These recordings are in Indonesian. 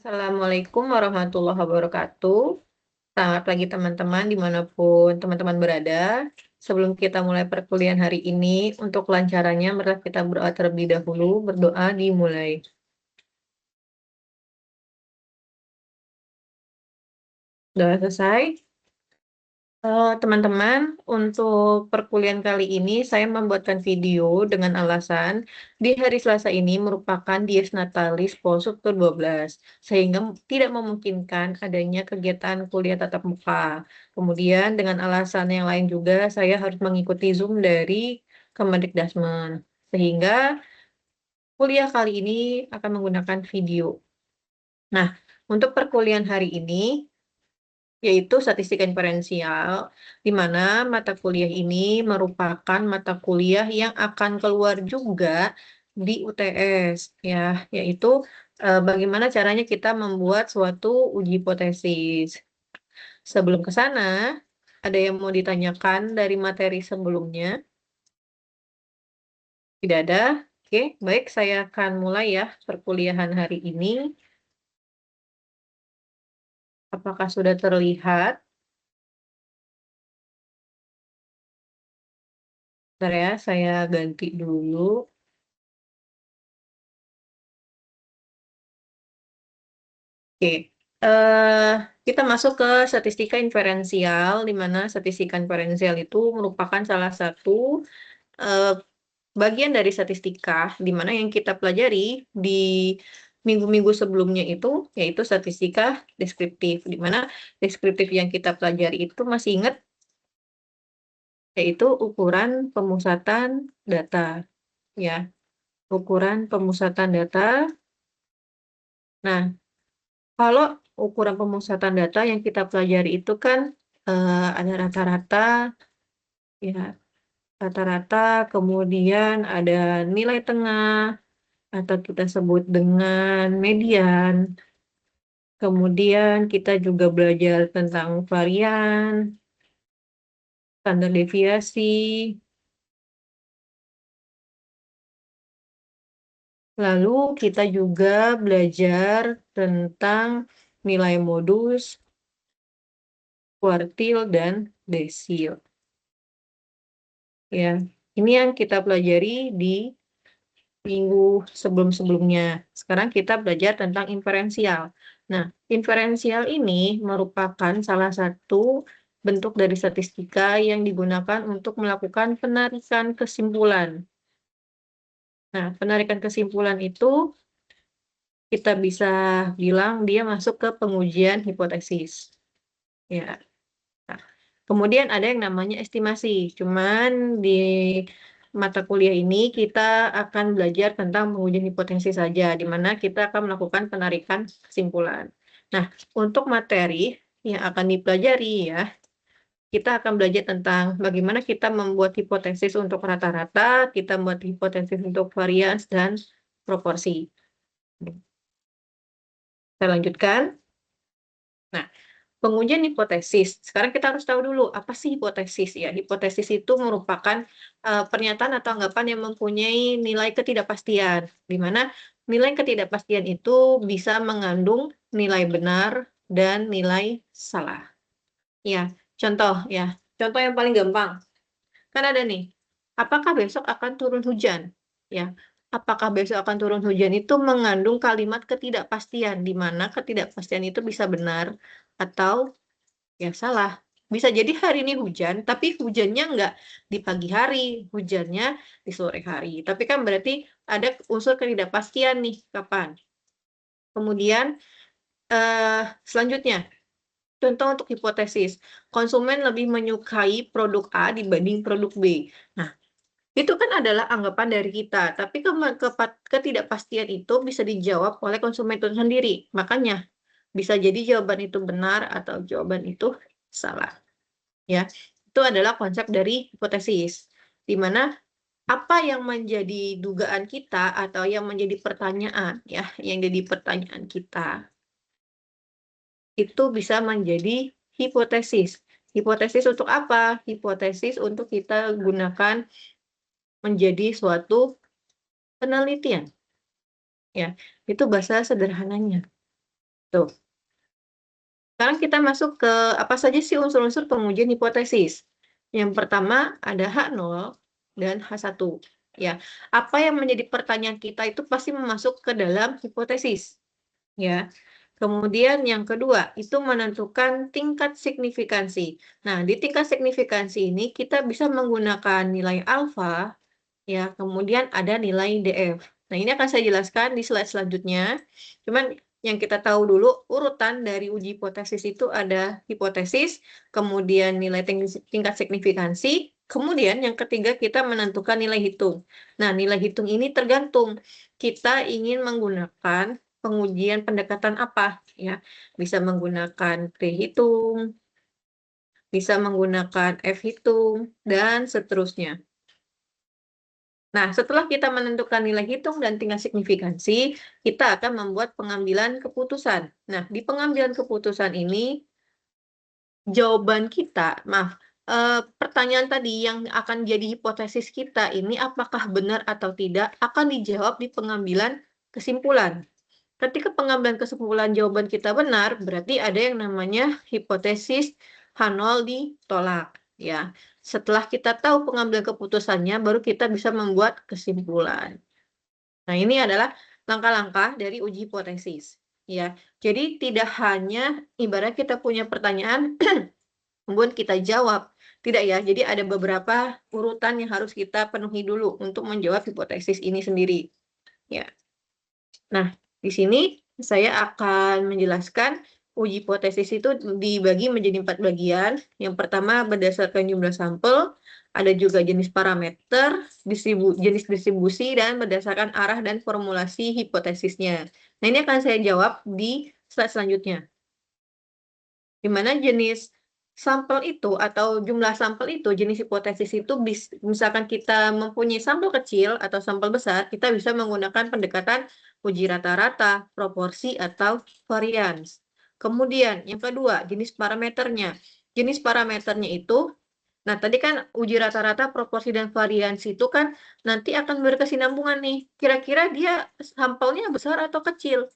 Assalamualaikum warahmatullahi wabarakatuh. Selamat pagi teman-teman dimanapun teman-teman berada. Sebelum kita mulai perkuliahan hari ini, untuk kelancarannya marilah kita berdoa terlebih dahulu. Berdoa dimulai. Sudah selesai? Teman-teman, untuk perkuliahan kali ini saya membuatkan video dengan alasan di hari Selasa ini merupakan Dies Natalis Post ke-12, sehingga tidak memungkinkan adanya kegiatan kuliah tatap muka. Kemudian dengan alasan yang lain juga saya harus mengikuti Zoom dari Kemendikbudristek, sehingga kuliah kali ini akan menggunakan video. Nah, untuk perkuliahan hari ini yaitu statistika inferensial, di mana mata kuliah ini merupakan mata kuliah yang akan keluar juga di UTS, ya, yaitu bagaimana caranya kita membuat suatu uji hipotesis. Sebelum ke sana, ada yang mau ditanyakan dari materi sebelumnya? Tidak ada? Oke, baik, saya akan mulai ya perkuliahan hari ini. Apakah sudah terlihat? Bentar ya, saya ganti dulu. Oke, kita masuk ke statistika inferensial, di mana statistika inferensial itu merupakan salah satu eh, bagian dari statistika, di mana yang kita pelajari di minggu-minggu sebelumnya itu, yaitu statistika deskriptif, di mana deskriptif yang kita pelajari itu masih ingat, yaitu ukuran pemusatan data, ya, ukuran pemusatan data. Nah, kalau ukuran pemusatan data yang kita pelajari itu kan ada rata-rata, ya, rata-rata, kemudian ada nilai tengah, atau kita sebut dengan median. Kemudian kita juga belajar tentang varian, standar deviasi, lalu kita juga belajar tentang nilai modus, kuartil, dan desil. Ya, ini yang kita pelajari di minggu sebelum-sebelumnya. Sekarang kita belajar tentang inferensial. Nah, inferensial ini merupakan salah satu bentuk dari statistika yang digunakan untuk melakukan penarikan kesimpulan. Nah, penarikan kesimpulan itu kita bisa bilang dia masuk ke pengujian hipotesis. Ya. Nah, kemudian ada yang namanya estimasi. Cuman di mata kuliah ini kita akan belajar tentang pengujian hipotesis saja, di mana kita akan melakukan penarikan kesimpulan. Nah, untuk materi yang akan dipelajari ya, kita akan belajar tentang bagaimana kita membuat hipotesis untuk rata-rata, kita membuat hipotesis untuk varians dan proporsi. Saya lanjutkan. Nah, pengujian hipotesis. Sekarang kita harus tahu dulu apa sih hipotesis ya. Hipotesis itu merupakan pernyataan atau anggapan yang mempunyai nilai ketidakpastian, di mana nilai ketidakpastian itu bisa mengandung nilai benar dan nilai salah. Ya, contoh ya. Contoh yang paling gampang. Kan ada nih, apakah besok akan turun hujan? Ya, apakah besok akan turun hujan itu mengandung kalimat ketidakpastian, di mana ketidakpastian itu bisa benar atau ya salah. Bisa jadi hari ini hujan, tapi hujannya nggak di pagi hari, hujannya di sore hari. Tapi kan berarti ada unsur ketidakpastian nih, kapan. Kemudian selanjutnya, contoh untuk hipotesis, konsumen lebih menyukai produk A dibanding produk B. Nah, itu kan adalah anggapan dari kita, tapi ketidakpastian itu bisa dijawab oleh konsumen itu sendiri. Makanya bisa jadi jawaban itu benar atau jawaban itu salah. Ya, itu adalah konsep dari hipotesis, di mana apa yang menjadi dugaan kita atau yang menjadi pertanyaan, ya, yang jadi pertanyaan kita itu bisa menjadi hipotesis. Hipotesis untuk apa? Hipotesis untuk kita gunakan menjadi suatu penelitian. Ya, itu bahasa sederhananya. Tuh. Sekarang kita masuk ke apa saja sih unsur-unsur pengujian hipotesis. Yang pertama ada H0 dan H1. Ya, apa yang menjadi pertanyaan kita itu pasti masuk ke dalam hipotesis. Ya. Kemudian yang kedua, itu menentukan tingkat signifikansi. Nah, di tingkat signifikansi ini kita bisa menggunakan nilai alfa, ya, kemudian ada nilai DF. Nah, ini akan saya jelaskan di slide selanjutnya. Cuman yang kita tahu dulu, urutan dari uji hipotesis itu ada hipotesis, kemudian nilai tingkat signifikansi, kemudian yang ketiga kita menentukan nilai hitung. Nah, nilai hitung ini tergantung kita ingin menggunakan pengujian pendekatan apa, ya. Bisa menggunakan T-hitung, bisa menggunakan F-hitung, dan seterusnya. Nah, setelah kita menentukan nilai hitung dan tingkat signifikansi, kita akan membuat pengambilan keputusan. Nah, di pengambilan keputusan ini, jawaban kita, pertanyaan tadi yang akan jadi hipotesis kita ini apakah benar atau tidak, akan dijawab di pengambilan kesimpulan. Ketika pengambilan kesimpulan jawaban kita benar, berarti ada yang namanya hipotesis H0 ditolak. Ya, setelah kita tahu pengambilan keputusannya, baru kita bisa membuat kesimpulan. Nah, ini adalah langkah-langkah dari uji hipotesis. Ya, jadi tidak hanya ibarat kita punya pertanyaan, kemudian kita jawab. Tidak ya, jadi ada beberapa urutan yang harus kita penuhi dulu untuk menjawab hipotesis ini sendiri. Ya. Nah, di sini saya akan menjelaskan uji hipotesis itu dibagi menjadi 4 bagian. Yang pertama berdasarkan jumlah sampel, ada juga jenis parameter, jenis distribusi, dan berdasarkan arah dan formulasi hipotesisnya. Nah, ini akan saya jawab di slide selanjutnya. Di mana jenis sampel itu atau jumlah sampel itu, jenis hipotesis itu misalkan kita mempunyai sampel kecil atau sampel besar, kita bisa menggunakan pendekatan uji rata-rata, proporsi, atau varians. Kemudian yang kedua, jenis parameternya. Jenis parameternya itu, nah tadi kan uji rata-rata, proporsi, dan varians itu kan nanti akan berkesinambungan nih. Kira-kira dia sampelnya besar atau kecil?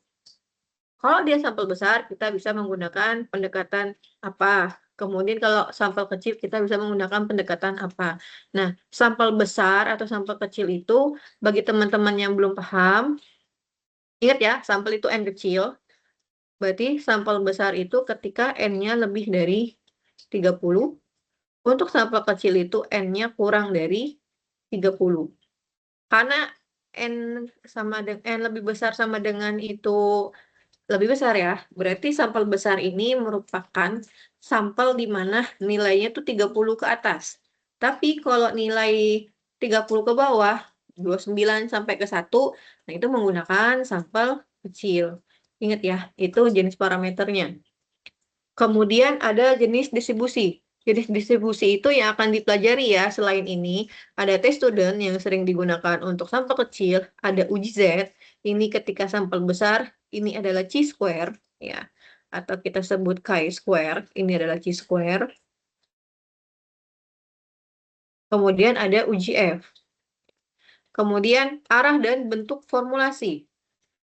Kalau dia sampel besar, kita bisa menggunakan pendekatan apa. Kemudian kalau sampel kecil, kita bisa menggunakan pendekatan apa. Nah, sampel besar atau sampel kecil itu, bagi teman-teman yang belum paham, ingat ya, sampel itu N kecil. Berarti sampel besar itu ketika N-nya lebih dari 30. Untuk sampel kecil itu N-nya kurang dari 30. Karena N lebih besar sama dengan itu lebih besar ya. Berarti sampel besar ini merupakan sampel di mana nilainya itu 30 ke atas. Tapi kalau nilai 30 ke bawah, 29 sampai ke 1, nah itu menggunakan sampel kecil. Ingat ya, itu jenis parameternya. Kemudian ada jenis distribusi. Jenis distribusi itu yang akan dipelajari ya. Selain ini, ada T-student yang sering digunakan untuk sampel kecil, ada uji Z, ini ketika sampel besar, ini adalah chi-square, ya, atau kita sebut chi-square, ini adalah chi-square. Kemudian ada uji F. Kemudian arah dan bentuk formulasi.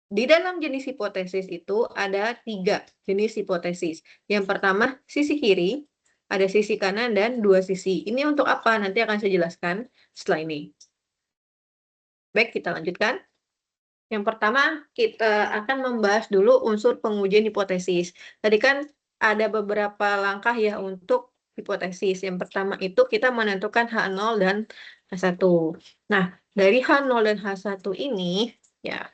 Di dalam jenis hipotesis itu ada 3 jenis hipotesis. Yang pertama, sisi kiri, ada sisi kanan, dan 2 sisi. Ini untuk apa? Nanti akan saya jelaskan setelah ini. Baik, kita lanjutkan. Yang pertama, kita akan membahas dulu unsur pengujian hipotesis. Tadi kan ada beberapa langkah ya untuk hipotesis. Yang pertama itu kita menentukan H0 dan H1. Nah, dari H0 dan H1 ini, ya,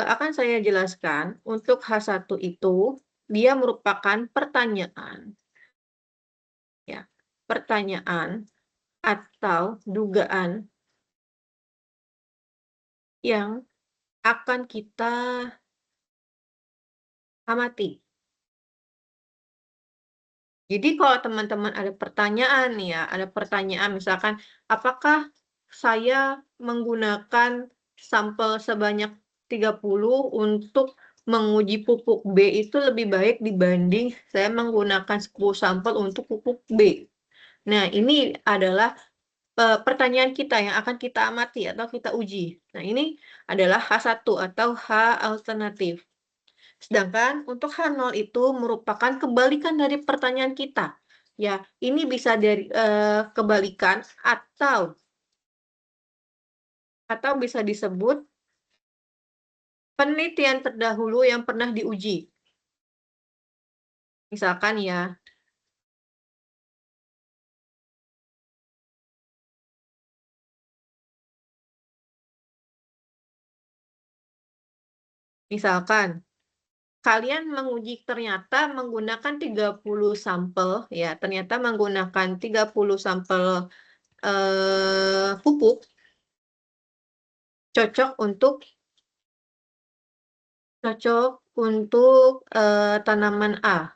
akan saya jelaskan, untuk H1 itu, dia merupakan pertanyaan, ya, pertanyaan atau dugaan yang akan kita amati. Jadi kalau teman-teman ada pertanyaan nih ya, ada pertanyaan misalkan, apakah saya menggunakan sampel sebanyak 30 untuk menguji pupuk B itu lebih baik dibanding saya menggunakan 10 sampel untuk pupuk B. Nah, ini adalah pertanyaan kita yang akan kita amati atau kita uji. Nah, ini adalah H1 atau H alternatif. Sedangkan untuk H0 itu merupakan kebalikan dari pertanyaan kita. Ya, ini bisa dari kebalikan atau bisa disebut penelitian terdahulu yang pernah diuji. Misalkan ya, misalkan kalian menguji ternyata menggunakan 30 sampel, ya ternyata menggunakan 30 sampel pupuk cocok untuk tanaman A.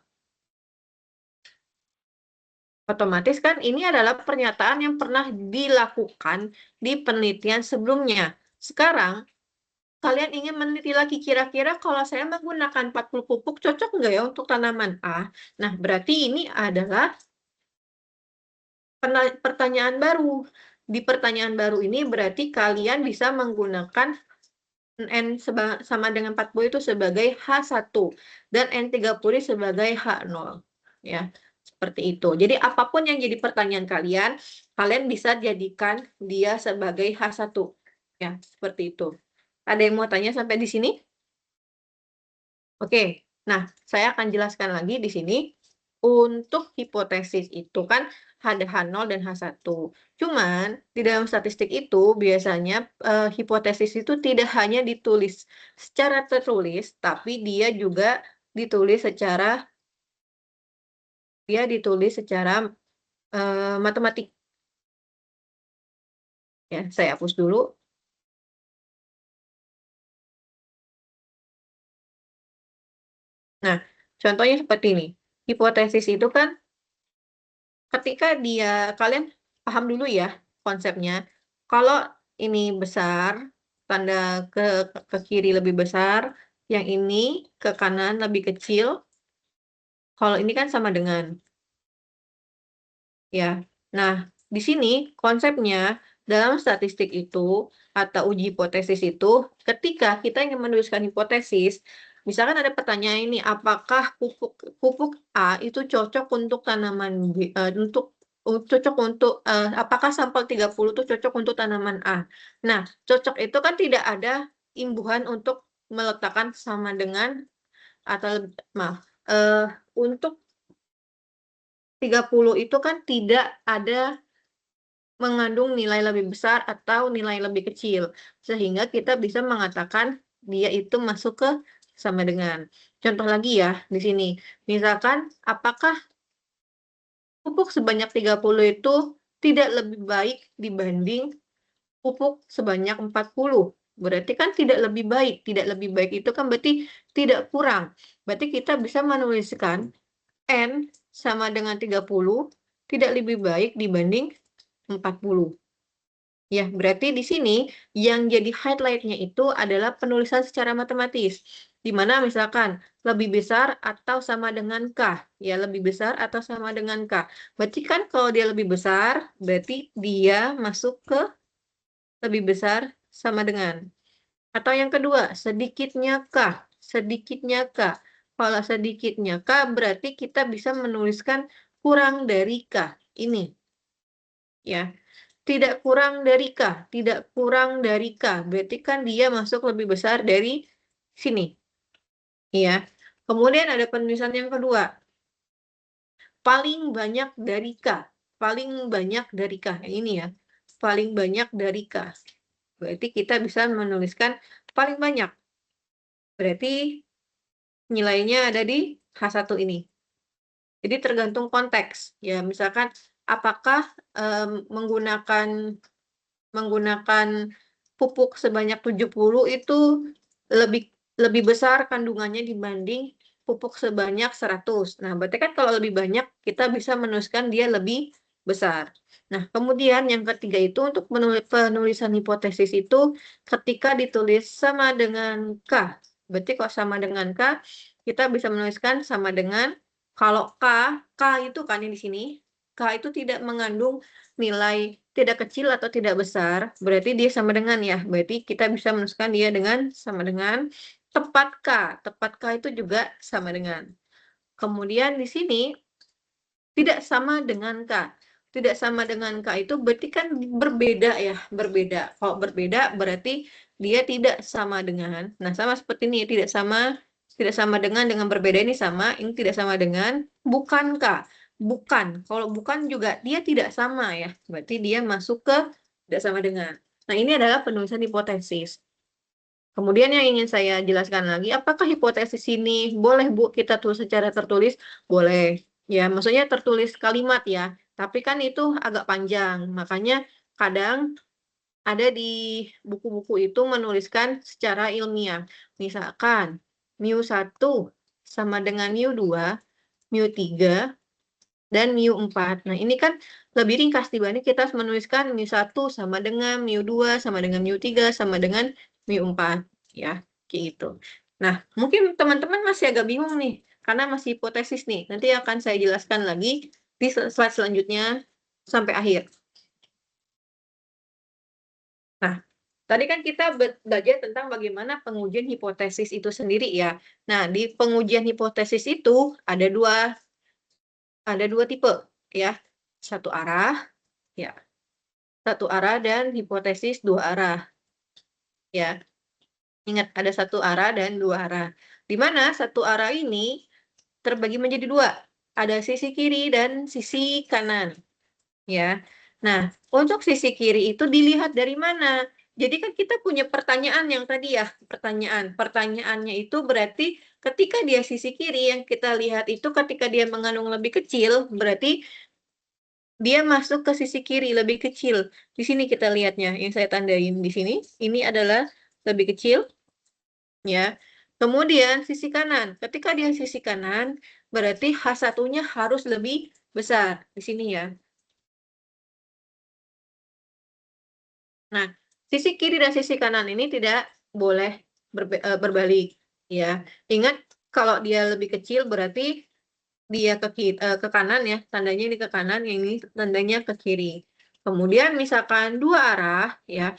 Otomatis kan ini adalah pernyataan yang pernah dilakukan di penelitian sebelumnya. Sekarang kalian ingin meneliti lagi, kira-kira kalau saya menggunakan 40 pupuk cocok nggak ya untuk tanaman A? Nah, berarti ini adalah pertanyaan baru. Di pertanyaan baru ini berarti kalian bisa menggunakan N sama dengan 40 itu sebagai H1 dan N30 sebagai H0. Ya, seperti itu. Jadi apapun yang jadi pertanyaan kalian, kalian bisa jadikan dia sebagai H1. Ya, seperti itu. Ada yang mau tanya sampai di sini? Oke, nah saya akan jelaskan lagi di sini. Untuk hipotesis itu kan ada H0 dan H1. Cuman di dalam statistik itu biasanya hipotesis itu tidak hanya ditulis secara tertulis, tapi dia juga ditulis secara matematik. Ya, saya hapus dulu. Nah, contohnya seperti ini. Hipotesis itu kan ketika kalian paham dulu ya konsepnya. Kalau ini besar, tanda ke kiri lebih besar, yang ini ke kanan lebih kecil. Kalau ini kan sama dengan, ya. Nah, di sini konsepnya dalam statistik itu atau uji hipotesis itu, ketika kita ingin menuliskan hipotesis, misalkan ada pertanyaan ini, apakah pupuk A itu cocok untuk tanaman B, apakah sampel 30 itu cocok untuk tanaman A. Nah, cocok itu kan tidak ada imbuhan untuk meletakkan sama dengan atau maaf, untuk 30 itu kan tidak ada mengandung nilai lebih besar atau nilai lebih kecil. Sehingga kita bisa mengatakan dia itu masuk ke sama dengan. Contoh lagi ya di sini. Misalkan apakah pupuk sebanyak 30 itu tidak lebih baik dibanding pupuk sebanyak 40? Berarti kan tidak lebih baik. Tidak lebih baik itu kan berarti tidak kurang. Berarti kita bisa menuliskan N sama dengan 30 tidak lebih baik dibanding 40. Ya, berarti di sini yang jadi highlight-nya itu adalah penulisan secara matematis. Di mana misalkan lebih besar atau sama dengan K. Ya, lebih besar atau sama dengan K. Berarti kan kalau dia lebih besar, berarti dia masuk ke lebih besar sama dengan. Atau yang kedua, sedikitnya K. Sedikitnya K. Kalau sedikitnya K, berarti kita bisa menuliskan kurang dari K. Ini. Ya. Tidak kurang dari K, tidak kurang dari K. Berarti kan dia masuk lebih besar dari sini. Ya. Kemudian ada penulisan yang kedua. Paling banyak dari K. Paling banyak dari K. Ini ya. Paling banyak dari K. Berarti kita bisa menuliskan paling banyak. Berarti nilainya ada di H1 ini. Jadi tergantung konteks. Ya, misalkan apakah menggunakan pupuk sebanyak 70 itu lebih besar kandungannya dibanding pupuk sebanyak 100. Nah, berarti kan kalau lebih banyak kita bisa menuliskan dia lebih besar. Nah, kemudian yang ketiga itu untuk penulisan hipotesis itu ketika ditulis sama dengan K. Berarti kalau sama dengan K, kita bisa menuliskan sama dengan kalau K itu kan yang di sini, K itu tidak mengandung nilai tidak kecil atau tidak besar, berarti dia sama dengan ya. Berarti kita bisa menuliskan dia dengan sama dengan K tepat K. Tepat K itu juga sama dengan. Kemudian di sini tidak sama dengan K. Tidak sama dengan K itu berarti kan berbeda ya, berbeda. Kalau berbeda berarti dia tidak sama dengan. Nah, sama seperti ini, tidak sama dengan berbeda ini sama, ini tidak sama dengan bukan K. Bukan. Kalau bukan juga dia tidak sama ya. Berarti dia masuk ke tidak sama dengan. Nah, ini adalah penulisan hipotesis. Kemudian yang ingin saya jelaskan lagi, apakah hipotesis ini boleh Bu kita tulis secara tertulis? Boleh. Ya, maksudnya tertulis kalimat ya. Tapi kan itu agak panjang. Makanya kadang ada di buku-buku itu menuliskan secara ilmiah. Misalkan mu1 sama dengan mu2, mu3, dan mu4. Nah, ini kan lebih ringkas dibanding kita harus menuliskan mu1 sama dengan mu2 sama dengan mu3 sama dengan mu4 ya, kayak gitu. Nah, mungkin teman-teman masih agak bingung nih karena masih hipotesis nih. Nanti akan saya jelaskan lagi di slide selanjutnya sampai akhir. Nah, tadi kan kita belajar tentang bagaimana pengujian hipotesis itu sendiri ya. Nah, di pengujian hipotesis itu ada dua tipe ya. Satu arah ya. Satu arah dan hipotesis dua arah ya. Ingat ada satu arah dan dua arah. Di mana satu arah ini terbagi menjadi dua. Ada sisi kiri dan sisi kanan ya. Nah, untuk sisi kiri itu dilihat dari mana? Jadi kan kita punya pertanyaan yang tadi ya, Pertanyaannya itu berarti ketika dia sisi kiri yang kita lihat itu ketika dia mengandung lebih kecil, berarti dia masuk ke sisi kiri lebih kecil. Di sini kita lihatnya, yang saya tandain di sini, ini adalah lebih kecil, ya. Kemudian sisi kanan, ketika dia sisi kanan, berarti H1-nya harus lebih besar. Di sini ya. Nah, sisi kiri dan sisi kanan ini tidak boleh berbalik, ya. Ingat, kalau dia lebih kecil berarti dia ke kanan ya, tandanya ini ke kanan, yang ini tandanya ke kiri. Kemudian misalkan dua arah ya,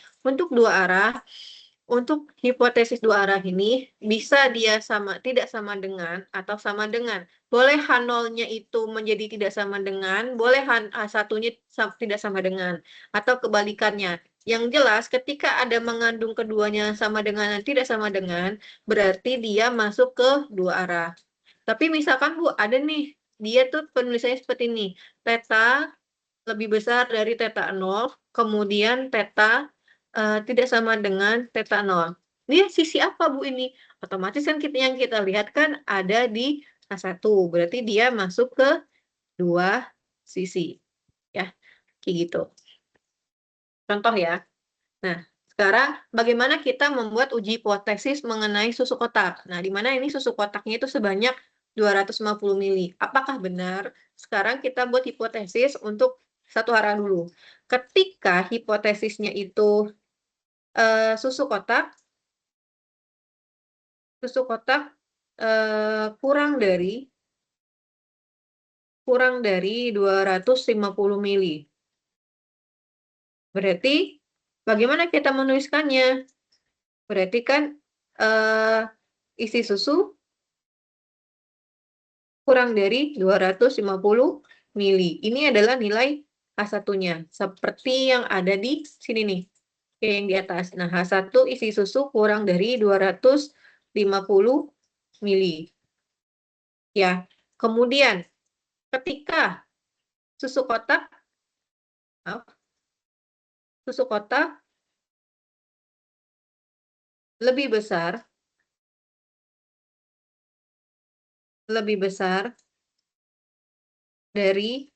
untuk hipotesis dua arah ini bisa dia tidak sama dengan atau sama dengan. Boleh H0-nya itu menjadi tidak sama dengan, boleh H1-nya tidak sama dengan, atau kebalikannya. Yang jelas ketika ada mengandung keduanya sama dengan dan tidak sama dengan, berarti dia masuk ke dua arah. Tapi misalkan Bu, ada nih, dia tuh penulisannya seperti ini, theta lebih besar dari theta 0, kemudian theta tidak sama dengan theta 0. Dia sisi apa Bu ini? Otomatis kan yang kita lihat kan ada di H1, berarti dia masuk ke dua sisi. Ya, kayak gitu. Contoh ya. Nah, sekarang bagaimana kita membuat uji hipotesis mengenai susu kotak? Nah, di mana ini susu kotaknya itu sebanyak 250 mili. Apakah benar? Sekarang kita buat hipotesis untuk satu arah dulu. Ketika hipotesisnya itu susu kotak kurang dari 250 mili. Berarti bagaimana kita menuliskannya? Berarti kan isi susu kurang dari 250 mili. Ini adalah nilai H1-nya. Seperti yang ada di sini nih. Yang di atas. Nah, H1 isi susu kurang dari 250 mili. Ya. Kemudian, ketika susu kotak lebih besar dari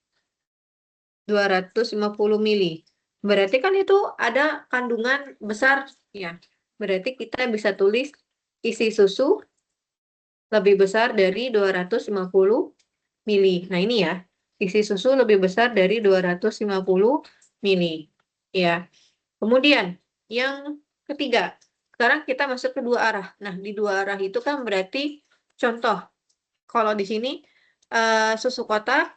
250 mili. Berarti kan itu ada kandungan besar ya. Berarti kita bisa tulis isi susu lebih besar dari 250 mili. Nah, ini ya. Isi susu lebih besar dari 250 mili. Ya. Kemudian yang ketiga, sekarang kita masuk ke dua arah. Nah, di dua arah itu kan berarti contoh kalau di sini susu kotak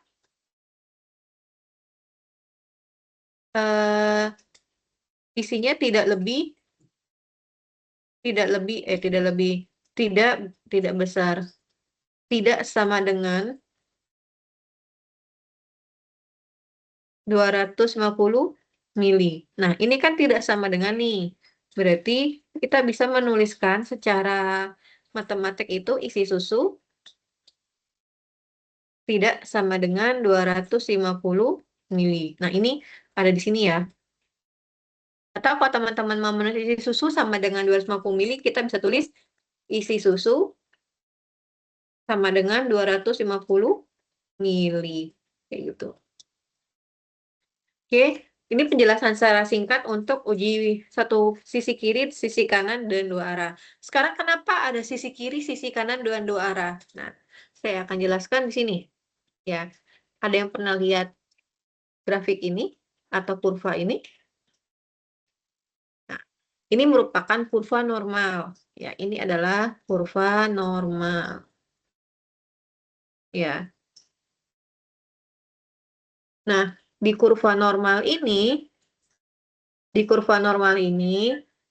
isinya tidak lebih tidak besar. Tidak sama dengan 250 mili. Nah, ini kan tidak sama dengan nih. Berarti kita bisa menuliskan secara matematik itu isi susu tidak sama dengan 250 mili. Nah, ini ada di sini ya. Atau kalau teman-teman mau menulis isi susu sama dengan 250 mili, kita bisa tulis isi susu sama dengan 250 mili. Kayak gitu. Oke, ini penjelasan secara singkat untuk uji satu sisi kiri, sisi kanan, dan dua arah. Sekarang kenapa ada sisi kiri, sisi kanan, dan dua arah? Nah, saya akan jelaskan di sini. Ya, ada yang pernah lihat grafik ini atau kurva ini? Nah, ini merupakan kurva normal. Ya, ini adalah kurva normal. Ya, nah di kurva normal ini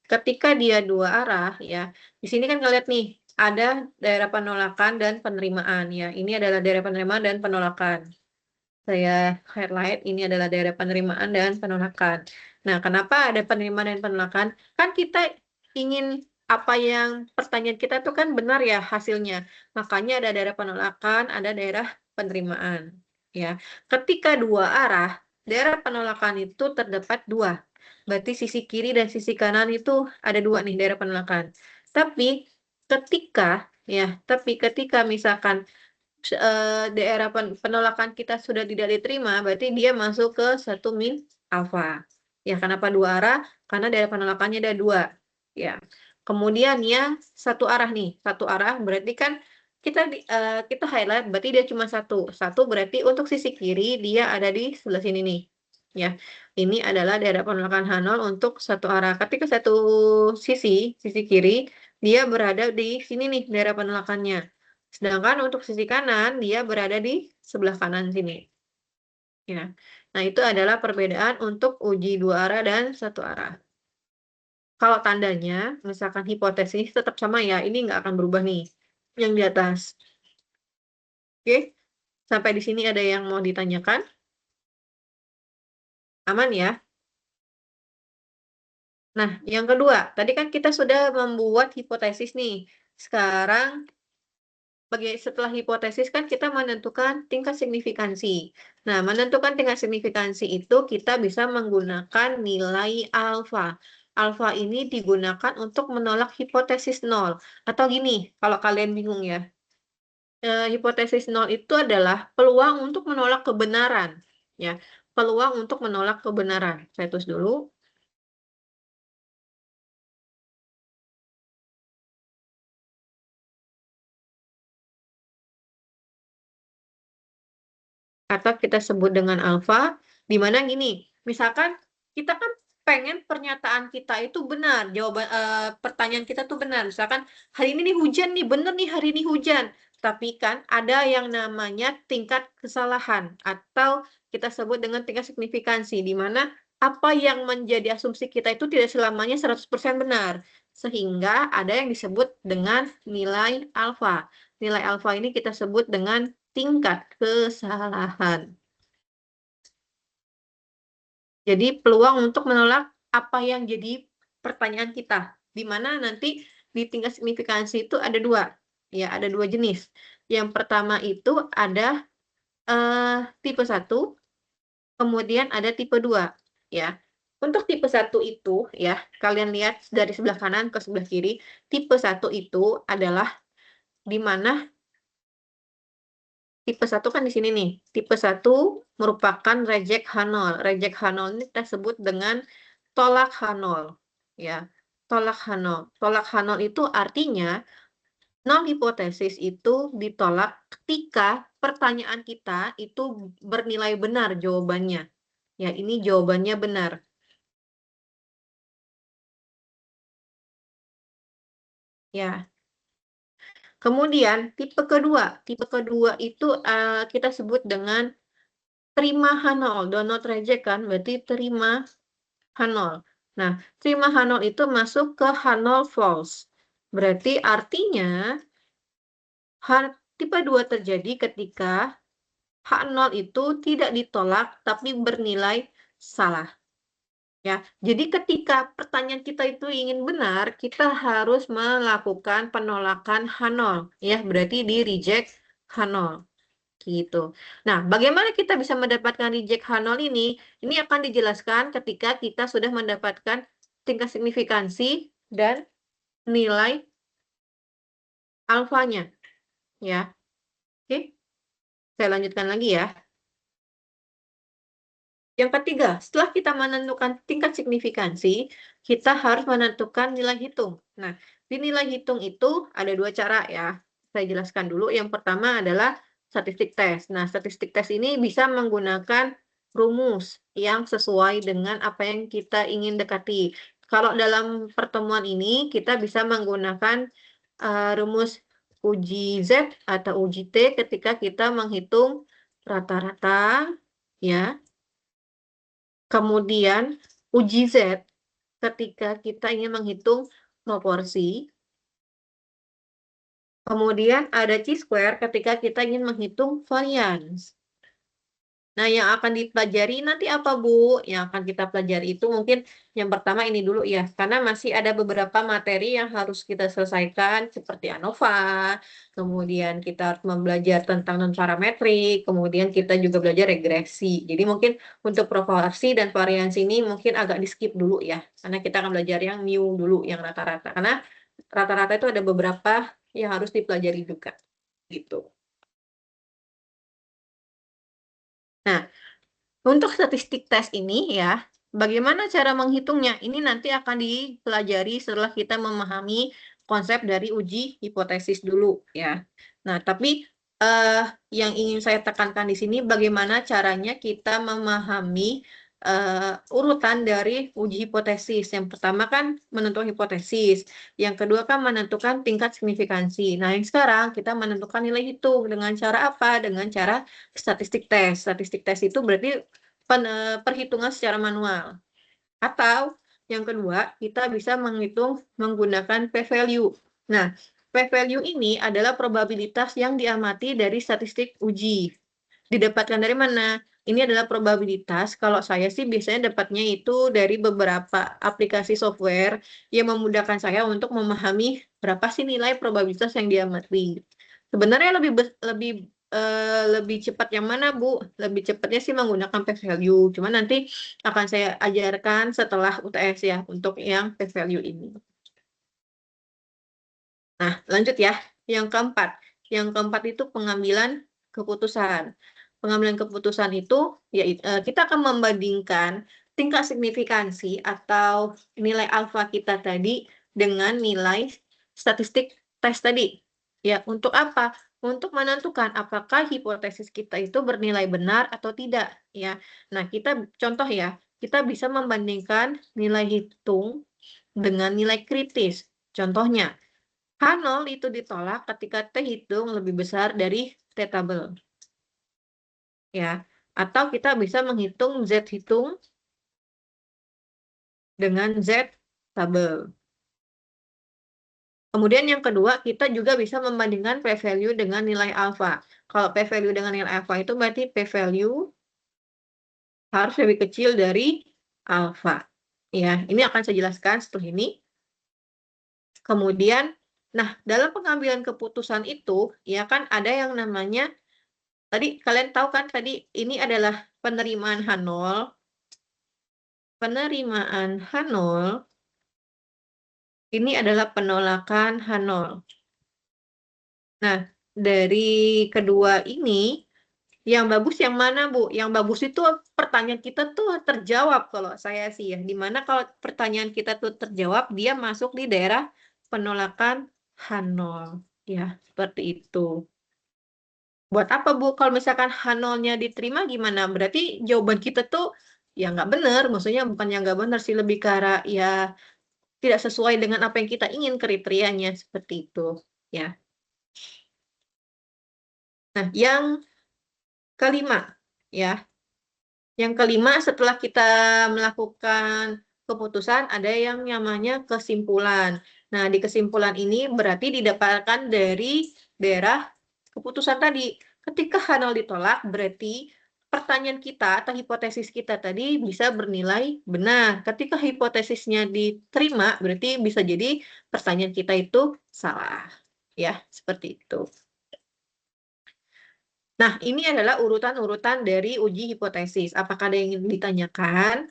ketika dia dua arah ya, di sini kan ngeliat nih ada daerah penolakan dan penerimaan ya. Ini adalah daerah penerimaan dan penolakan. Saya highlight ini adalah daerah penerimaan dan penolakan. Nah, kenapa ada penerimaan dan penolakan? Kan kita ingin apa yang pertanyaan kita itu kan benar ya hasilnya. Makanya ada daerah penolakan, ada daerah penerimaan. Ya, ketika dua arah, daerah penolakan itu terdapat dua. Berarti sisi kiri dan sisi kanan itu ada dua nih daerah penolakan. Tapi ketika misalkan daerah penolakan kita sudah tidak diterima, berarti dia masuk ke 1 min alfa. Ya, kenapa dua arah? Karena daerah penolakannya ada dua. Ya. Kemudian yang satu arah nih, satu arah berarti kan kita highlight berarti dia cuma satu. Satu berarti untuk sisi kiri dia ada di sebelah sini nih. Ya. Ini adalah daerah penolakan H0 untuk satu arah. Ketika satu sisi kiri, dia berada di sini nih daerah penolakannya. Sedangkan untuk sisi kanan, dia berada di sebelah kanan sini. Ya. Nah, itu adalah perbedaan untuk uji dua arah dan satu arah. Kalau tandanya, misalkan hipotesis tetap sama ya, ini nggak akan berubah nih, yang di atas. Oke, sampai di sini ada yang mau ditanyakan? Aman ya? Nah, yang kedua, tadi kan kita sudah membuat hipotesis nih. Sekarang setelah hipotesis kan kita menentukan tingkat signifikansi. Nah, menentukan tingkat signifikansi itu kita bisa menggunakan nilai alfa. Alfa ini digunakan untuk menolak hipotesis nol. Atau gini, kalau kalian bingung ya, hipotesis nol itu adalah peluang untuk menolak kebenaran. Ya, peluang untuk menolak kebenaran. Saya tulis dulu. Atau kita sebut dengan alfa, di mana gini, misalkan kita kan pengen pernyataan kita itu benar, jawaban pertanyaan kita tuh benar. Misalkan hari ini nih hujan nih, bener nih hari ini hujan. Tapi kan ada yang namanya tingkat kesalahan atau kita sebut dengan tingkat signifikansi, di mana apa yang menjadi asumsi kita itu tidak selamanya 100% benar. Sehingga ada yang disebut dengan nilai alfa. Nilai alfa ini kita sebut dengan tingkat kesalahan. Jadi peluang untuk menolak apa yang jadi pertanyaan kita. Di mana nanti di tingkat signifikansi itu ada dua. Ya, ada dua jenis. Yang pertama itu ada tipe 1, kemudian ada tipe 2. Ya. Untuk tipe 1 itu, ya, kalian lihat dari sebelah kanan ke sebelah kiri, tipe 1 itu adalah di mana tipe 1 kan di sini nih. Tipe 1 merupakan reject H0. Reject H0 ini kita sebut dengan tolak H0. Ya, tolak H0. Tolak H0 itu artinya null hipotesis itu ditolak ketika pertanyaan kita itu bernilai benar jawabannya. Ya, ini jawabannya benar. Ya. Kemudian tipe kedua itu kita sebut dengan terima H0, do not reject kan, berarti terima H0. Nah, terima H0 itu masuk ke H0 false. Berarti artinya tipe 2 terjadi ketika H0 itu tidak ditolak tapi bernilai salah. Ya, jadi ketika pertanyaan kita itu ingin benar, kita harus melakukan penolakan H0, ya, berarti di reject H0, gitu. Nah, bagaimana kita bisa mendapatkan reject H0 ini? Ini akan dijelaskan ketika kita sudah mendapatkan tingkat signifikansi dan nilai alfanya, ya. Oke, saya lanjutkan lagi ya. Yang ketiga, setelah kita menentukan tingkat signifikansi, kita harus menentukan nilai hitung. Nah, di nilai hitung itu ada dua cara ya. Saya jelaskan dulu. Yang pertama adalah statistik tes. Nah, statistik tes ini bisa menggunakan rumus yang sesuai dengan apa yang kita ingin dekati. Kalau dalam pertemuan ini, kita bisa menggunakan rumus uji Z atau uji T ketika kita menghitung rata-rata, ya. Kemudian uji Z ketika kita ingin menghitung proporsi. Kemudian ada chi-square ketika kita ingin menghitung varians. Nah, yang akan dipelajari nanti apa, Bu? Yang akan kita pelajari itu mungkin yang pertama ini dulu ya, karena masih ada beberapa materi yang harus kita selesaikan seperti ANOVA, kemudian kita harus belajar tentang non-parametrik, kemudian kita juga belajar regresi. Jadi mungkin untuk proporsi dan variansi ini mungkin agak di-skip dulu ya, karena kita akan belajar yang mu dulu, yang rata-rata. Karena rata-rata itu ada beberapa yang harus dipelajari juga, gitu. Nah, untuk statistik tes ini ya, bagaimana cara menghitungnya? Ini nanti akan dipelajari setelah kita memahami konsep dari uji hipotesis dulu ya. Nah, tapi yang ingin saya tekankan di sini bagaimana caranya kita memahami urutan dari uji hipotesis. Yang pertama kan menentukan hipotesis, yang kedua kan menentukan tingkat signifikansi. Nah, yang sekarang kita menentukan nilai hitung dengan cara apa? Dengan cara statistik tes. Statistik tes itu berarti perhitungan secara manual. Atau yang kedua, kita bisa menghitung menggunakan p-value. Nah, p-value ini adalah probabilitas yang diamati dari statistik uji. Didapatkan dari mana? Ini adalah probabilitas. Kalau saya sih biasanya dapatnya itu dari beberapa aplikasi software yang memudahkan saya untuk memahami berapa sih nilai probabilitas yang diamati. Sebenarnya lebih cepat yang mana, Bu? Lebih cepatnya sih menggunakan p-value. Cuma nanti akan saya ajarkan setelah UTS ya untuk yang p-value ini. Nah, lanjut ya. Yang keempat. Yang keempat itu pengambilan keputusan. Pengambilan keputusan itu ya kita akan membandingkan tingkat signifikansi atau nilai alfa kita tadi dengan nilai statistik tes tadi. Ya, untuk apa? Untuk menentukan apakah hipotesis kita itu bernilai benar atau tidak, ya. Nah, kita contoh ya, kita bisa membandingkan nilai hitung dengan nilai kritis. Contohnya, H0 itu ditolak ketika T hitung lebih besar dari T tabel. Ya, atau kita bisa menghitung Z hitung dengan Z tabel. Kemudian yang kedua, kita juga bisa membandingkan p-value dengan nilai alfa. Kalau p-value dengan nilai alfa itu berarti p-value harus lebih kecil dari alfa. Ya, ini akan saya jelaskan setelah ini. Kemudian, nah, dalam pengambilan keputusan itu, ya kan ada yang namanya, tadi kalian tahu kan tadi ini adalah penerimaan H0. Penerimaan H0 ini adalah penolakan H0. Nah, dari kedua ini, yang bagus yang mana, Bu? Yang bagus itu pertanyaan kita tuh terjawab kalau saya sih ya. Dimana kalau pertanyaan kita tuh terjawab, dia masuk di daerah penolakan H0. Ya, seperti itu. Buat apa, Bu? Kalau misalkan H0-nya diterima gimana? Berarti jawaban kita tuh ya nggak benar. Maksudnya bukan yang nggak benar sih, lebih ke arah ya tidak sesuai dengan apa yang kita ingin kriterianya. Seperti itu. Ya. Nah, yang kelima, ya. Yang kelima, setelah kita melakukan keputusan, ada yang namanya kesimpulan. Nah, di kesimpulan ini berarti didapatkan dari daerah keputusan tadi. Ketika H0 ditolak, berarti pertanyaan kita atau hipotesis kita tadi bisa bernilai benar. Ketika hipotesisnya diterima, berarti bisa jadi pertanyaan kita itu salah. Ya, seperti itu. Nah, ini adalah urutan-urutan dari uji hipotesis. Apakah ada yang ingin ditanyakan?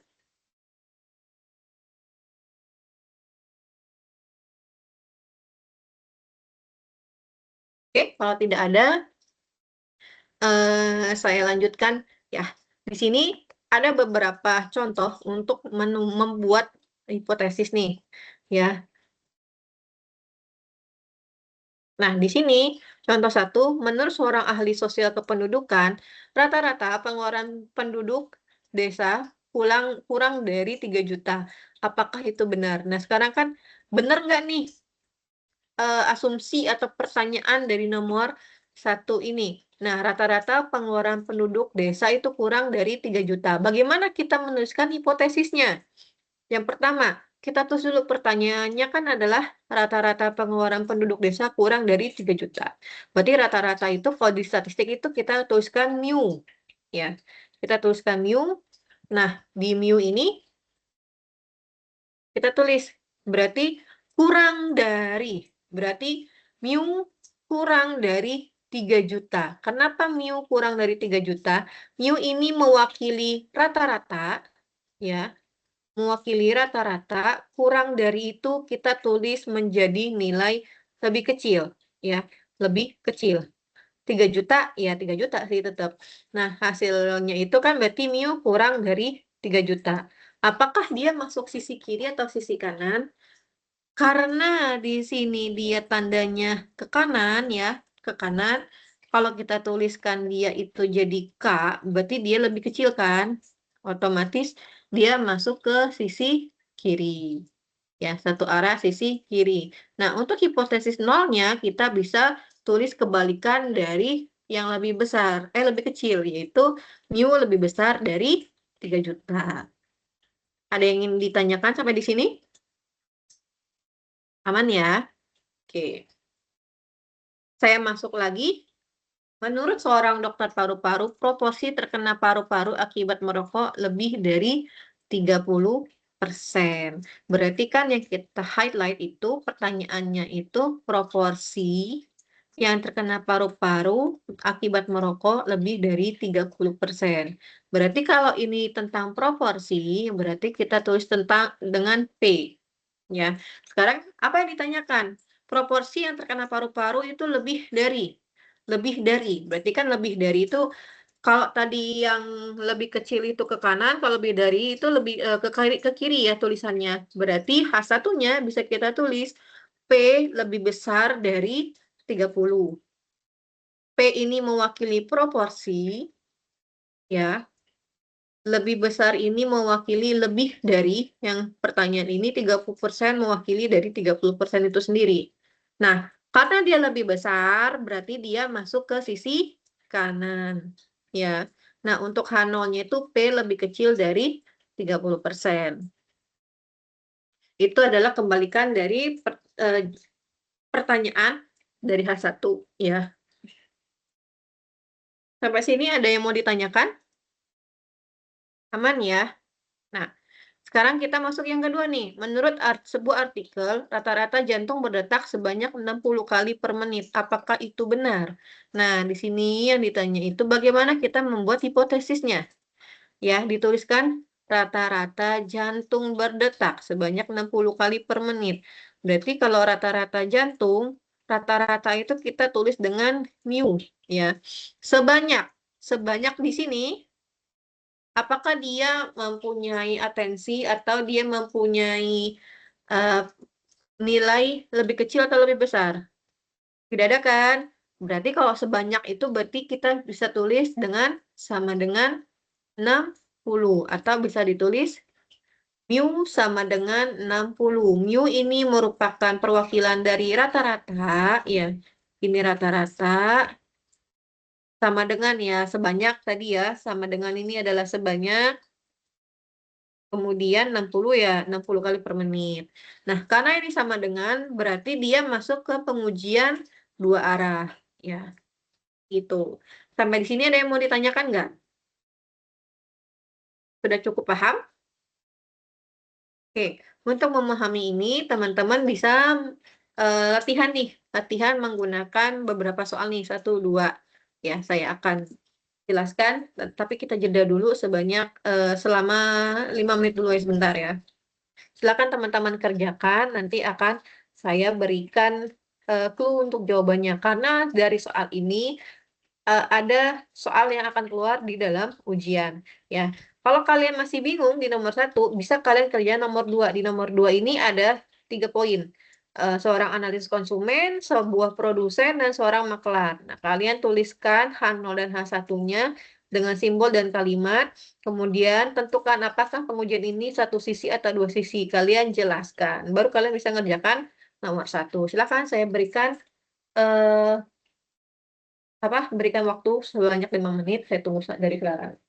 Oke, kalau tidak ada, saya lanjutkan ya. Di sini ada beberapa contoh untuk membuat hipotesis nih, ya. Nah, di sini contoh satu, menurut seorang ahli sosial kependudukan, rata-rata pengeluaran penduduk desa kurang dari 3 juta. Apakah itu benar? Nah, sekarang kan benar nggak nih asumsi atau pertanyaan dari nomor satu ini? Nah, rata-rata pengeluaran penduduk desa itu kurang dari 3 juta. Bagaimana kita menuliskan hipotesisnya? Yang pertama, kita tulis dulu pertanyaannya kan adalah rata-rata pengeluaran penduduk desa kurang dari 3 juta. Berarti rata-rata itu kalau di statistik itu kita tuliskan mu. Ya, kita tuliskan mu. Nah, di mu ini kita tulis berarti kurang dari. Berarti mu kurang dari 3 juta. Kenapa mu kurang dari 3 juta? Mu ini mewakili rata-rata, ya. Mewakili rata-rata, kurang dari itu kita tulis menjadi nilai lebih kecil, ya, lebih kecil. 3 juta, ya 3 juta sih tetap. Nah, hasilnya itu kan berarti mu kurang dari 3 juta. Apakah dia masuk sisi kiri atau sisi kanan? Karena di sini dia tandanya ke kanan, ya, ke kanan. Kalau kita tuliskan dia itu jadi K, berarti dia lebih kecil kan? Otomatis dia masuk ke sisi kiri. Ya, satu arah sisi kiri. Nah, untuk hipotesis nolnya kita bisa tulis kebalikan dari yang lebih besar, lebih kecil, yaitu mu lebih besar dari 3 juta. Ada yang ingin ditanyakan sampai di sini? Aman ya? Oke. Saya masuk lagi. Menurut seorang dokter paru-paru, proporsi terkena paru-paru akibat merokok lebih dari 30%. Berarti kan yang kita highlight itu, pertanyaannya itu proporsi yang terkena paru-paru akibat merokok lebih dari 30%. Berarti kalau ini tentang proporsi, berarti kita tulis tentang dengan P. Ya. Sekarang apa yang ditanyakan? Proporsi yang terkena paru-paru itu lebih dari. Berarti kan lebih dari itu kalau tadi yang lebih kecil itu ke kanan, kalau lebih dari itu lebih ke kiri ya tulisannya. Berarti H1-nya bisa kita tulis P lebih besar dari 30. P ini mewakili proporsi, ya. Lebih besar ini mewakili lebih dari, yang pertanyaan ini 30% mewakili dari 30% itu sendiri. Nah, karena dia lebih besar, berarti dia masuk ke sisi kanan. Ya. Nah, untuk H0-nya itu P lebih kecil dari 30%. Itu adalah kebalikan dari pertanyaan dari H1. Ya. Sampai sini ada yang mau ditanyakan? Aman ya? Nah, sekarang kita masuk yang kedua nih. Menurut sebuah artikel, rata-rata jantung berdetak sebanyak 60 kali per menit. Apakah itu benar? Nah, di sini yang ditanya itu bagaimana kita membuat hipotesisnya. Ya, dituliskan rata-rata jantung berdetak sebanyak 60 kali per menit. Berarti kalau rata-rata jantung, rata-rata itu kita tulis dengan mu. Ya, sebanyak di sini. Apakah dia mempunyai atensi atau dia mempunyai nilai lebih kecil atau lebih besar? Tidak ada kan? Berarti kalau sebanyak itu berarti kita bisa tulis dengan sama dengan 60 atau bisa ditulis mu sama dengan 60. Mu ini merupakan perwakilan dari rata-rata, ya. Ini rata-rata sama dengan ya sebanyak tadi ya, sama dengan ini adalah sebanyak kemudian 60 ya 60 kali per menit. Nah, karena ini sama dengan berarti dia masuk ke pengujian 2 arah, ya, gitu. Sampai di sini ada yang mau ditanyakan nggak? Sudah cukup paham? Oke, untuk memahami ini teman-teman bisa, latihan nih, latihan menggunakan beberapa soal nih, 1, 2. Ya, saya akan jelaskan, tapi kita jeda dulu sebanyak, selama 5 menit dulu ya, sebentar ya. Silakan teman-teman kerjakan, nanti akan saya berikan, clue untuk jawabannya. Karena dari soal ini, ada soal yang akan keluar di dalam ujian, ya. Kalau kalian masih bingung di nomor 1, bisa kalian kerjain nomor 2. Di nomor 2 ini ada 3 poin, seorang analis konsumen, sebuah produsen, dan seorang maklar. Nah, kalian tuliskan H0 dan H1-nya dengan simbol dan kalimat, kemudian tentukan apakah pengujian ini satu sisi atau dua sisi, kalian jelaskan, baru kalian bisa ngerjakan nomor 1. Silakan saya berikan, eee berikan waktu sebanyak 5 menit, saya tunggu dari sekarang.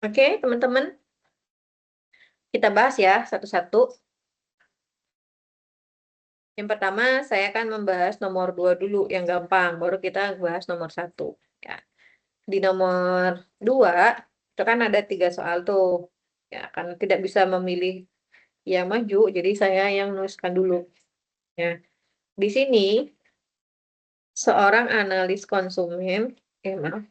Oke, teman-teman, kita bahas ya satu-satu. Yang pertama, saya akan membahas nomor 2 dulu yang gampang, baru kita bahas nomor 1, ya. Di nomor 2, itu kan ada 3 soal tuh, ya, karena tidak bisa memilih yang maju, jadi saya yang nuliskan dulu, ya. Di sini, seorang analis konsumen maaf.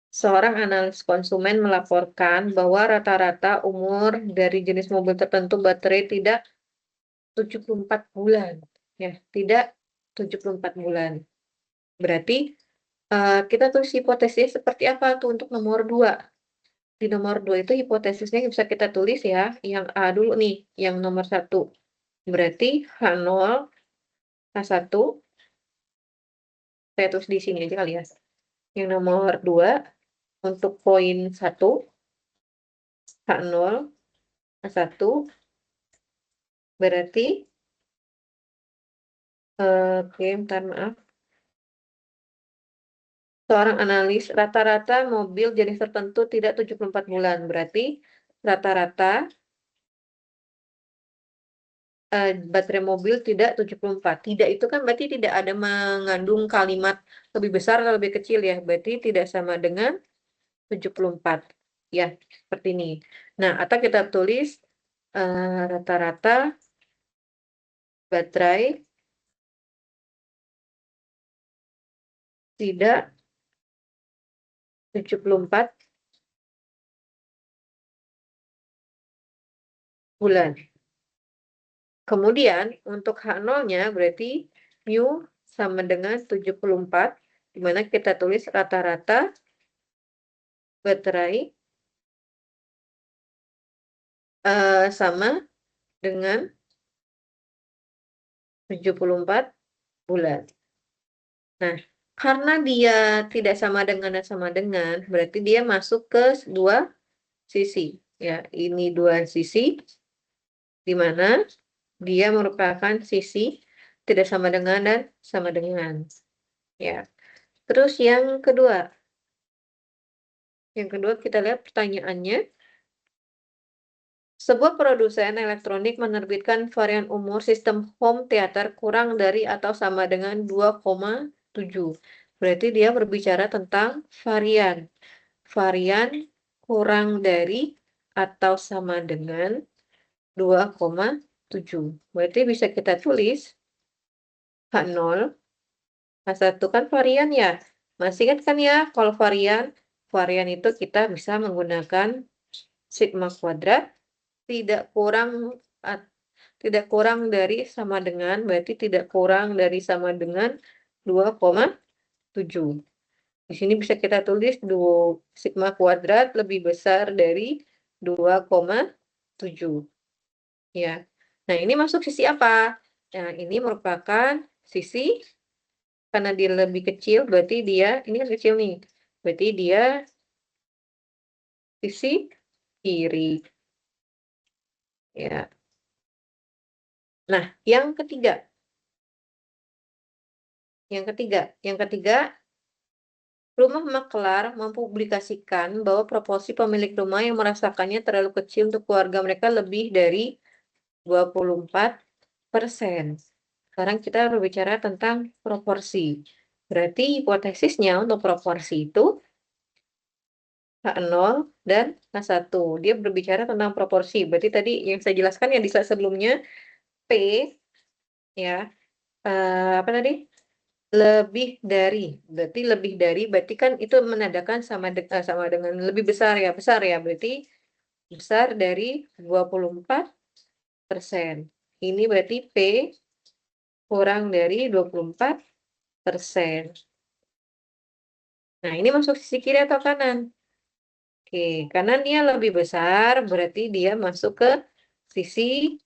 Seorang analis konsumen melaporkan bahwa rata-rata umur dari jenis mobil tertentu baterai tidak 74 bulan, ya, tidak 74 bulan. Berarti, kita tulis hipotesis seperti apa tuh untuk nomor 2. Di nomor 2 itu hipotesisnya bisa kita tulis ya, yang A dulu nih, yang nomor 1. Berarti H0, H1, saya tulis di sini aja kali ya. Yang nomor 2, untuk poin 1, H0, H1, berarti, oke, bentar maaf. Seorang analis, rata-rata mobil jenis tertentu tidak 74 bulan, berarti rata-rata baterai mobil tidak 74. Tidak itu kan berarti tidak ada mengandung kalimat lebih besar atau lebih kecil ya, berarti tidak sama dengan 74. Ya, seperti ini. Nah, atau kita tulis, rata-rata baterai tidak 74 bulan. Kemudian untuk H0-nya berarti mu sama dengan 74, di mana kita tulis rata-rata baterai sama dengan 74 bulan. Nah, karena dia tidak sama dengan dan sama dengan, berarti dia masuk ke dua sisi. Ya, ini dua sisi, di mana dia merupakan sisi tidak sama dengan dan sama dengan. Ya, terus yang kedua kita lihat pertanyaannya. Sebuah produsen elektronik menerbitkan varian umur sistem home theater kurang dari atau sama dengan 2,7. Berarti dia berbicara tentang varian. Varian kurang dari atau sama dengan 2,7. Berarti bisa kita tulis H0, H1 kan varian ya. Masih ingat kan ya, kalau varian itu kita bisa menggunakan sigma kuadrat tidak kurang tidak kurang dari sama dengan, berarti tidak kurang dari sama dengan 2,7. Di sini bisa kita tulis sigma kuadrat lebih besar dari 2,7. Ya. Nah, ini masuk sisi apa? Nah, ini merupakan sisi, karena dia lebih kecil, berarti dia, ini kan kecil nih, berarti dia sisi kiri. Ya. Nah, yang ketiga, rumah maklar mempublikasikan bahwa proporsi pemilik rumah yang merasakannya terlalu kecil untuk keluarga mereka lebih dari 24%. Sekarang kita berbicara tentang proporsi. Berarti hipotesisnya untuk proporsi itu H0 dan H1. Dia berbicara tentang proporsi. Berarti tadi yang saya jelaskan yang di slide sebelumnya, P, ya, apa tadi? Berarti kan itu menandakan sama dengan lebih besar ya, berarti besar dari 24%. Ini berarti P kurang dari 24%. Nah, ini masuk sisi kiri atau kanan? Oke, kanan dia lebih besar, berarti dia masuk ke sisi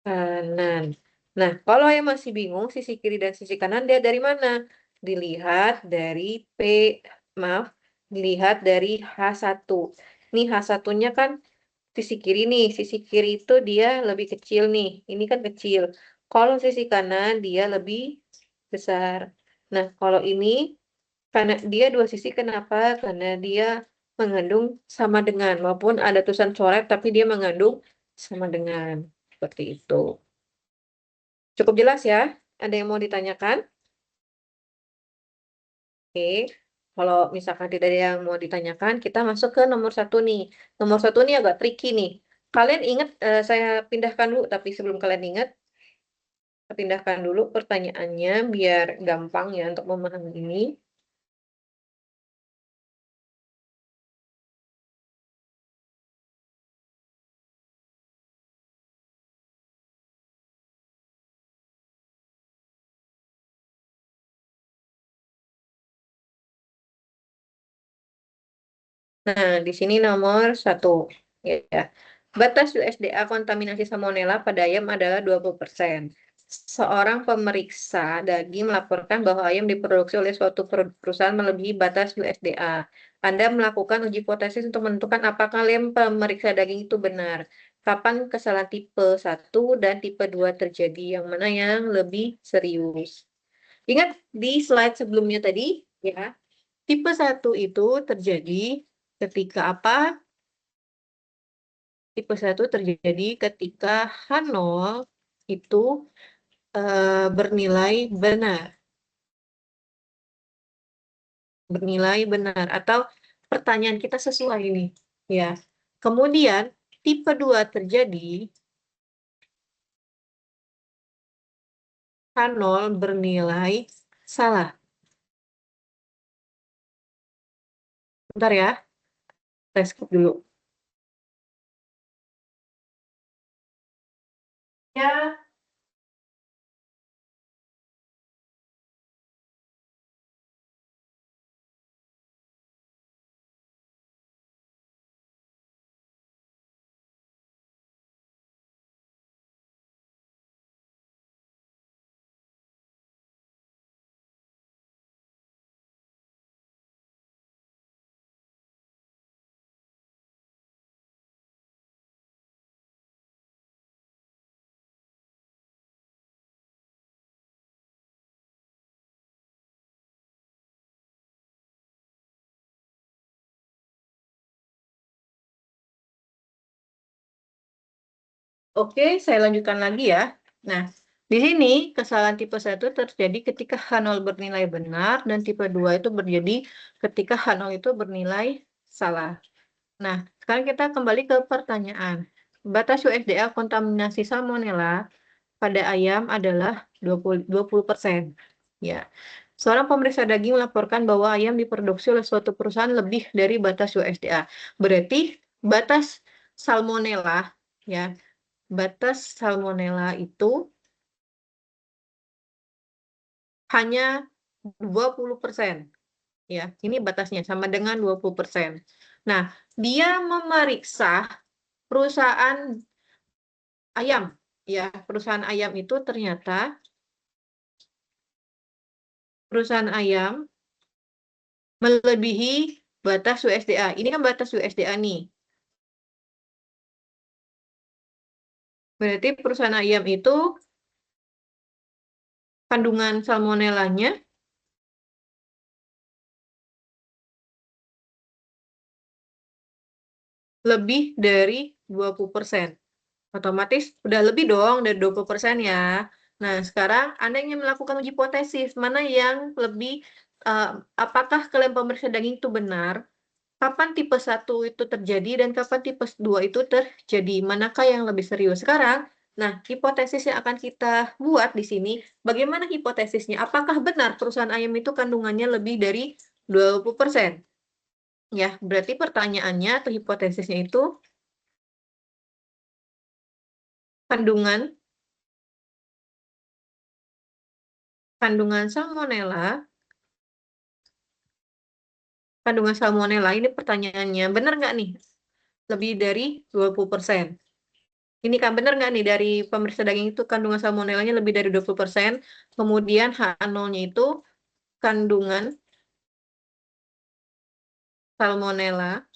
kanan. Nah, kalau yang masih bingung sisi kiri dan sisi kanan dia dari mana? Dilihat dari maaf, dilihat dari H1. Nih H1-nya kan sisi kiri nih, sisi kiri itu dia lebih kecil nih. Ini kan kecil. Kalau sisi kanan dia lebih besar. Nah, kalau ini karena dia dua sisi, kenapa? Karena dia mengandung sama dengan, walaupun ada tulisan coret tapi dia mengandung sama dengan. Seperti itu. Cukup jelas ya? Ada yang mau ditanyakan? Oke. Kalau misalkan tidak ada yang mau ditanyakan, kita masuk ke nomor satu nih. Nomor satu ini agak tricky nih. Kalian ingat, saya pindahkan dulu, tapi sebelum kalian ingat, saya pindahkan dulu pertanyaannya biar gampang ya untuk memahami ini. Nah, di sini nomor satu. Ya. Batas USDA kontaminasi salmonella pada ayam adalah 20%. Seorang pemeriksa daging melaporkan bahwa ayam diproduksi oleh suatu perusahaan melebihi batas USDA. Anda melakukan uji hipotesis untuk menentukan apakah lem pemeriksa daging itu benar. Kapan kesalahan tipe 1 dan tipe 2 terjadi? Yang mana yang lebih serius? Ingat di slide sebelumnya tadi, ya, tipe 1 itu terjadi ketika apa? Tipe 1 terjadi ketika H0 itu bernilai benar. Bernilai benar. Atau pertanyaan kita sesuai ini. Ya. Kemudian tipe 2 terjadi H0 bernilai salah. Bentar ya. Saya skip dulu. Ya, Oke, saya lanjutkan lagi ya. Nah, di sini kesalahan tipe 1 terjadi ketika H0 bernilai benar dan tipe 2 itu terjadi ketika H0 itu bernilai salah. Nah, sekarang kita kembali ke pertanyaan. Batas USDA kontaminasi salmonella pada ayam adalah 20%. Ya. Seorang pemeriksa daging melaporkan bahwa ayam diproduksi oleh suatu perusahaan lebih dari batas USDA. Berarti batas salmonella, ya, batas salmonella itu hanya 20%. Ya, ini batasnya sama dengan 20%. Nah, dia memeriksa perusahaan ayam, ya, perusahaan ayam itu ternyata perusahaan ayam melebihi batas USDA. Ini kan batas USDA nih. Berarti perusahaan ayam itu kandungan salmonellanya lebih dari 20%. Otomatis udah lebih dong dari 20% ya. Nah, sekarang Anda ingin melakukan uji hipotesis, mana yang lebih, apakah klaim pemeriksa daging itu benar, kapan tipe 1 itu terjadi, dan kapan tipe 2 itu terjadi, manakah yang lebih serius? Sekarang, nah, hipotesis yang akan kita buat di sini, bagaimana hipotesisnya? Apakah benar perusahaan ayam itu kandungannya lebih dari 20%? Ya, berarti pertanyaannya atau hipotesisnya itu kandungan kandungan salmonella kandungan salmonella ini pertanyaannya, benar nggak nih? Lebih dari 20%. Ini kan benar nggak nih dari pemeriksa daging itu kandungan salmonellanya lebih dari 20%, kemudian H0-nya itu kandungan salmonella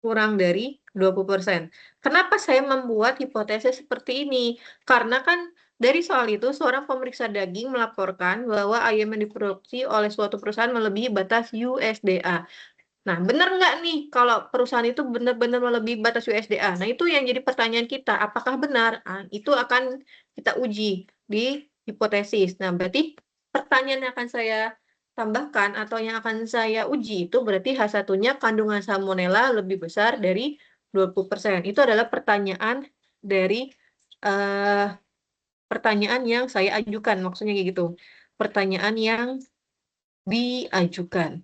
kurang dari 20%. Kenapa saya membuat hipotesis seperti ini? Karena kan dari soal itu seorang pemeriksa daging melaporkan bahwa ayam yang diproduksi oleh suatu perusahaan melebihi batas USDA. Nah, benar nggak nih kalau perusahaan itu benar-benar melebihi batas USDA? Nah, itu yang jadi pertanyaan kita, apakah benar? Ah, itu akan kita uji di hipotesis. Nah, berarti pertanyaan yang akan saya tambahkan atau yang akan saya uji itu berarti H1-nya kandungan salmonella lebih besar dari 20%. Itu adalah pertanyaan dari pertanyaan yang saya ajukan, maksudnya kayak gitu. Pertanyaan yang diajukan.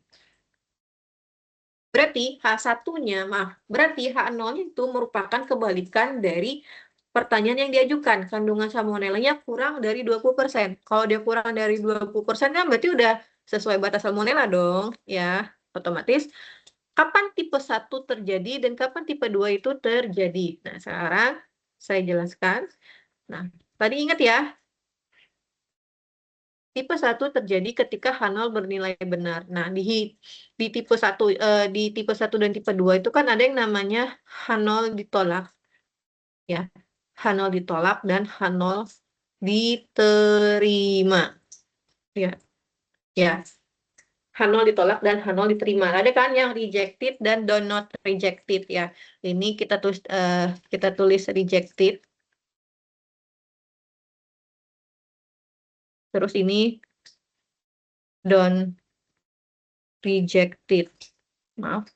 Berarti H1-nya, maaf, berarti H0-nya itu merupakan kebalikan dari pertanyaan yang diajukan. Kandungan salmonellanya kurang dari 20%. Kalau dia kurang dari 20% kan berarti udah sesuai batas salmonella dong, ya. Otomatis kapan tipe 1 terjadi dan kapan tipe 2 itu terjadi. Nah, sekarang saya jelaskan. Nah, tadi ingat ya, tipe 1 terjadi ketika H0 bernilai benar. Nah, di tipe 1 di tipe 1 dan tipe 2 itu kan ada yang namanya H0 ditolak, ya. H0 ditolak dan H0 diterima. Ya, ya. H0 ditolak dan H0 diterima. Ada kan yang rejected dan do not rejected, ya. Ini kita tulis rejected. Terus ini don't rejected. Maaf.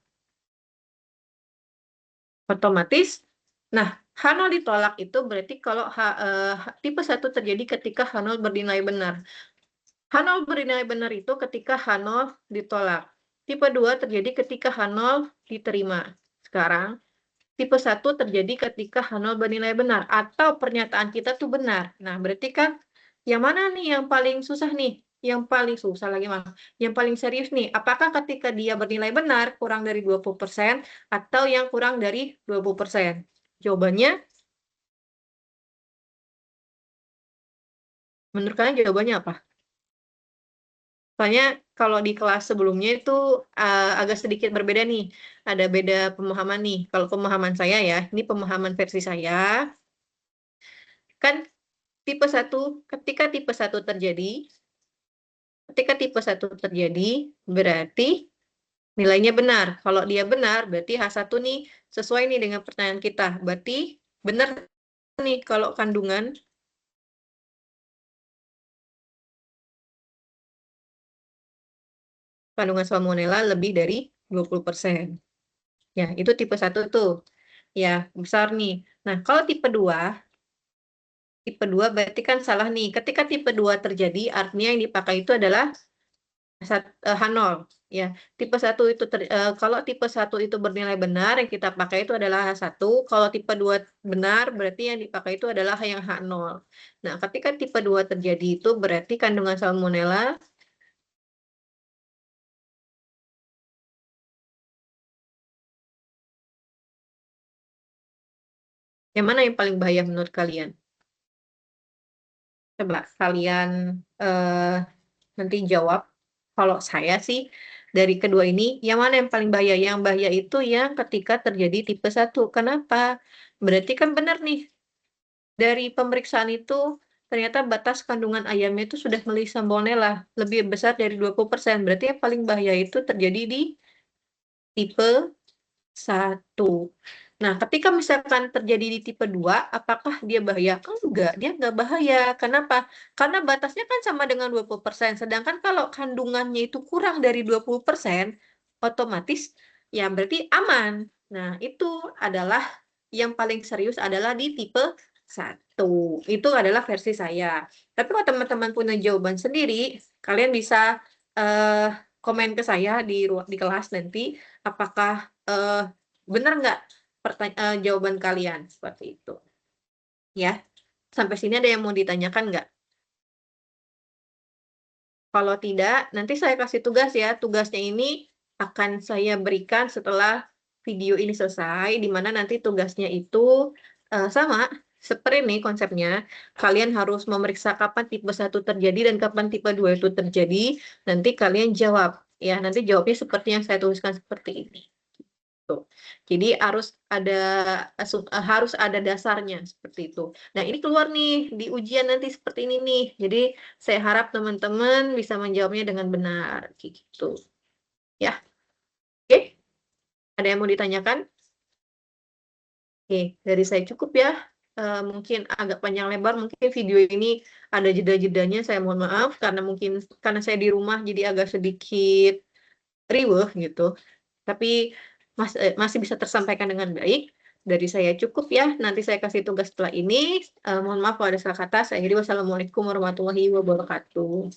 Otomatis, nah, H0 ditolak itu berarti kalau tipe 1 terjadi ketika H0 bernilai benar. H0 bernilai benar itu ketika H0 ditolak. Tipe 2 terjadi ketika H0 diterima. Sekarang, tipe 1 terjadi ketika H0 bernilai benar. Atau pernyataan kita tuh benar. Nah, berarti kan yang mana nih yang paling susah nih? Yang paling susah lagi, Mas. Yang paling serius nih, apakah ketika dia bernilai benar kurang dari 20% atau yang kurang dari 20%? Jawabannya, menurut kalian jawabannya apa? Soalnya kalau di kelas sebelumnya itu agak sedikit berbeda nih. Ada beda pemahaman nih. Kalau pemahaman saya ya, ini pemahaman versi saya. Kan tipe 1, ketika tipe 1 terjadi, berarti nilainya benar. Kalau dia benar, berarti H1 nih sesuai nih dengan pertanyaan kita. Berarti benar nih kalau kandungan salmonella lebih dari 20%. Ya, itu tipe 1 tuh. Ya, besar nih. Nah, kalau tipe 2 berarti kan salah nih. Ketika tipe 2 terjadi, artinya yang dipakai itu adalah H0. Ya, kalau tipe 1 itu bernilai benar, yang kita pakai itu adalah H1. Kalau tipe 2 benar, berarti yang dipakai itu adalah yang H0. Nah, ketika tipe 2 terjadi itu berarti kandungan salmonella yang mana yang paling bahaya menurut kalian? Coba kalian nanti jawab. Kalau saya sih dari kedua ini, yang mana yang paling bahaya? Yang bahaya itu yang ketika terjadi tipe 1. Kenapa? Berarti kan benar nih, dari pemeriksaan itu ternyata batas kandungan ayamnya itu sudah melihat salmonella lebih besar dari 20%. Berarti yang paling bahaya itu terjadi di tipe 1. Nah, ketika misalkan terjadi di tipe 2, apakah dia bahaya? Enggak, dia enggak bahaya. Kenapa? Karena batasnya kan sama dengan 20%. Sedangkan kalau kandungannya itu kurang dari 20%, otomatis ya berarti aman. Nah, itu adalah yang paling serius adalah di tipe 1. Itu adalah versi saya. Tapi kalau teman-teman punya jawaban sendiri, kalian bisa komen ke saya di kelas nanti apakah benar nggak jawaban kalian seperti itu ya. Sampai sini ada yang mau ditanyakan nggak? Kalau tidak, nanti saya kasih tugas ya. Tugasnya ini akan saya berikan setelah video ini selesai, di mana nanti tugasnya itu sama seperti ini konsepnya. Kalian harus memeriksa kapan tipe 1 terjadi dan kapan tipe 2 itu terjadi. Nanti kalian jawab ya. Nanti jawabnya seperti yang saya tuliskan seperti ini. Tuh. Jadi harus ada dasarnya seperti itu. Nah, ini keluar nih di ujian nanti seperti ini nih. Jadi saya harap teman-teman bisa menjawabnya dengan benar gitu. Ya. Oke. Ada yang mau ditanyakan? Oke, dari saya cukup ya. Mungkin agak panjang lebar, mungkin video ini ada jeda-jedanya, saya mohon maaf karena saya di rumah jadi agak sedikit riweuh gitu. Tapi masih bisa tersampaikan dengan baik. Dari saya cukup ya. Nanti saya kasih tugas setelah ini. Mohon maaf kalau ada salah kata. Saya akhiri. Wassalamualaikum warahmatullahi wabarakatuh.